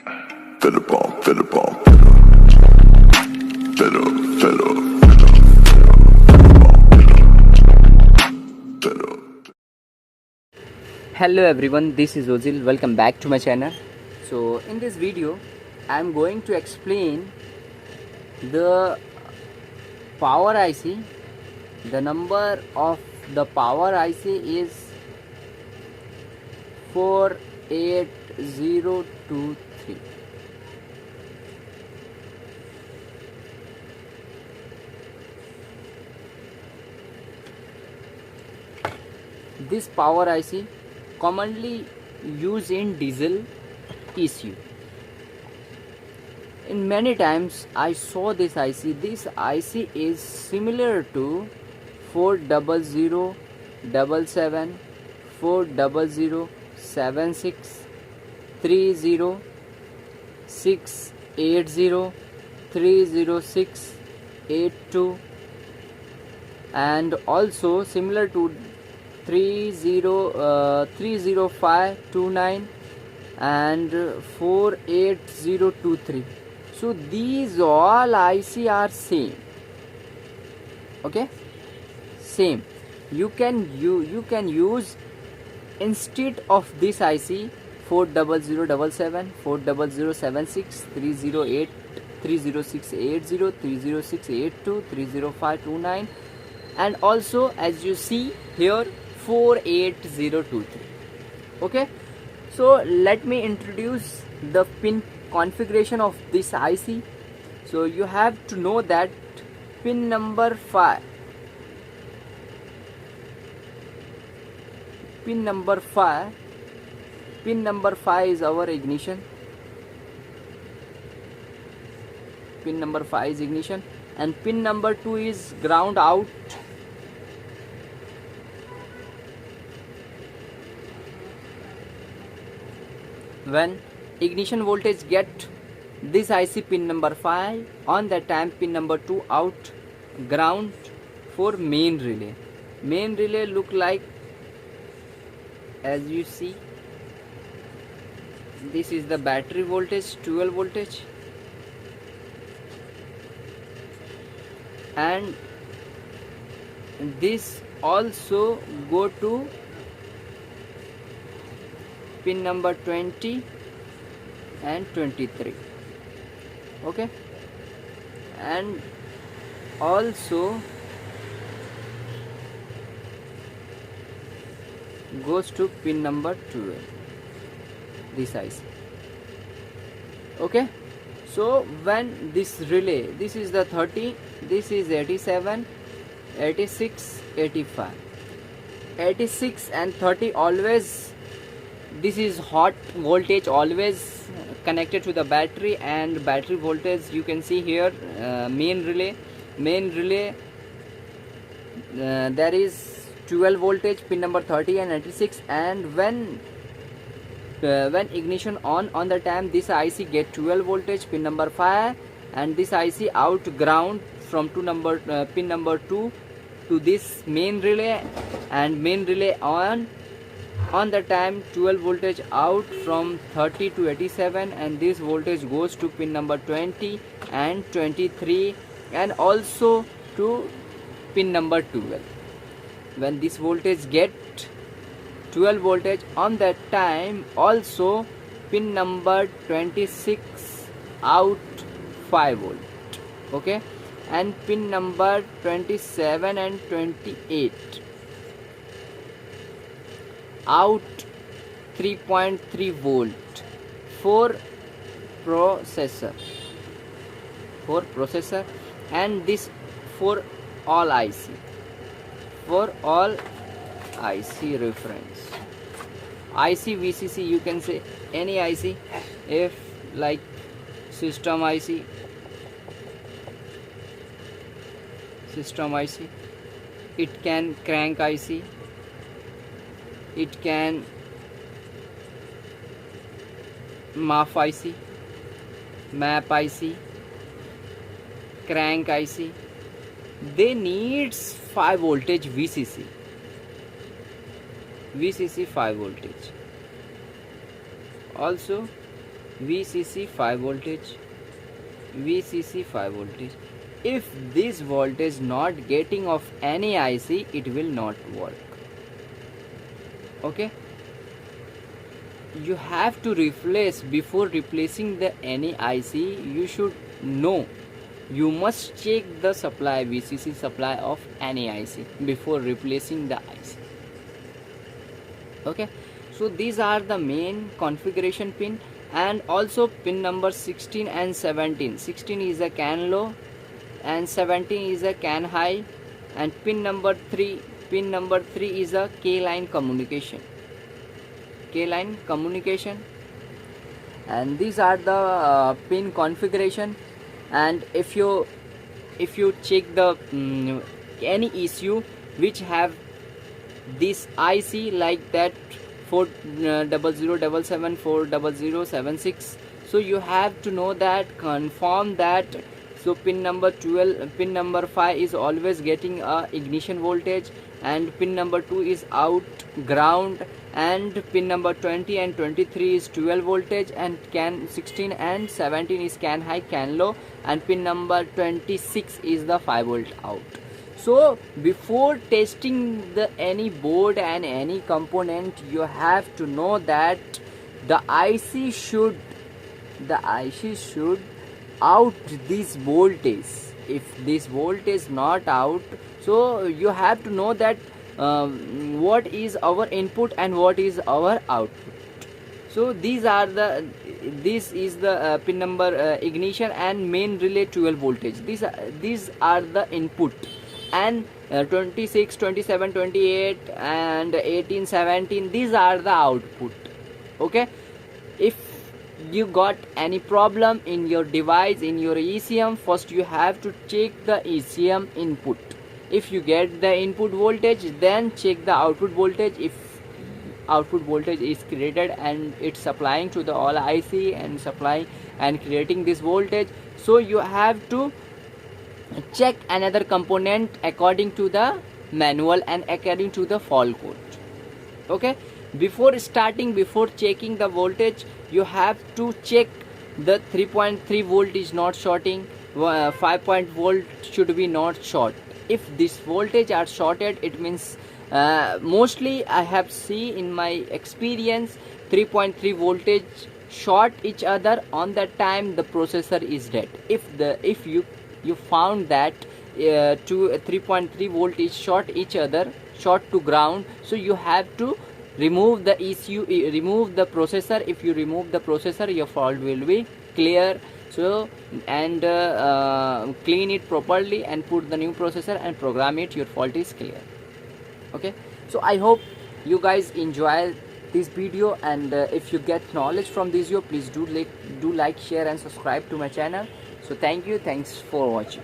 Hello everyone, this is Ozil. Welcome back to my channel. So in this video I am going to explain the power IC. The number of the power IC is 48023. This power IC commonly used in diesel ECU. In many times I saw this IC. This IC is similar to 40077, 40076, 30680, 30682, and also similar to 30529 and 48023. So these all IC are same. Okay, same. You can use instead of this IC 40077, 40076, 30680, 30682, 30529, and also as you see here 48023. Okay, so let me introduce the pin configuration of this IC. So you have to know that pin number 5 is our ignition. Pin number 5 is ignition, and pin number 2 is ground out. When ignition voltage get this IC pin number 5, on that time pin number 2 out, ground for main relay. Main relay look like as you see. This is the battery voltage, 12 voltage, and this also go to pin number 20 and 23. Okay, and also goes to pin number 12, this IC. Okay, so when this relay, this is the 30, this is 87, 86, 85, 86 and 30 always, this is hot voltage always connected to the battery, and battery voltage you can see here. Main relay there is 12 voltage, pin number 30 and 86, and when ignition on the time this IC get 12 voltage, pin number 5, and this IC out ground from pin number 2 to this main relay, and main relay on the time 12 voltage out from 30 to 87, and this voltage goes to pin number 20 and 23, and also to pin number 12. When this voltage get 12 voltage, on that time also pin number 26 out 5 volt. Okay, and pin number 27 and 28 out 3.3 volt for processor, and this for all IC, reference IC VCC, you can say any IC, if like system IC, it can crank IC, it can MAF IC, map IC, crank IC. They needs 5 voltage VCC 5 voltage. Also VCC 5 voltage, VCC 5 voltage. If this voltage not getting of any IC, it will not work. Okay, you have to replace. Before replacing the any IC, you should know, you must check the supply, VCC supply of any IC before replacing the IC. Okay, so these are the main configuration pin, and also pin number 16 and 17. 16 is a CAN low and 17 is a CAN high, and pin number 3 is a K line communication, and these are the pin configuration. And if you check the any issue which have this IC like that 40077 40076, so you have to know that, confirm that. So pin number 12, pin number 5 is always getting a ignition voltage, and pin number 2 is out ground, and pin number 20 and 23 is 12 voltage, and CAN 16 and 17 is CAN high, CAN low, and pin number 26 is the 5 volt out. So before testing the any board and any component, you have to know that the IC should out this voltage. If this voltage not out, so you have to know that what is our input and what is our output. So this is the pin number ignition and main relay 12 voltage. These are the input, and 26, 27, 28 and 18, 17, these are the output. Okay, if you got any problem in your device, in your ECM, first you have to check the ECM input. If you get the input voltage, then check the output voltage. If output voltage is created and it's supplying to the all IC and supplying and creating this voltage, so you have to check another component according to the manual and according to the fault code. Okay, before checking the voltage, you have to check the 3.3 volt is not shorting, 5 volt should be not short. If this voltage are shorted, it means mostly I have seen in my experience 3.3 voltage short each other. On that time the processor is dead. If you found that 3.3 volt is short each other, short to ground, so you have to remove the ECU, remove the processor. If you remove the processor, your fault will be clear. So and clean it properly and put the new processor and program it, your fault is clear. Okay, so I hope you guys enjoy this video, and if you get knowledge from this video, please do like, share and subscribe to my channel. So thanks for watching.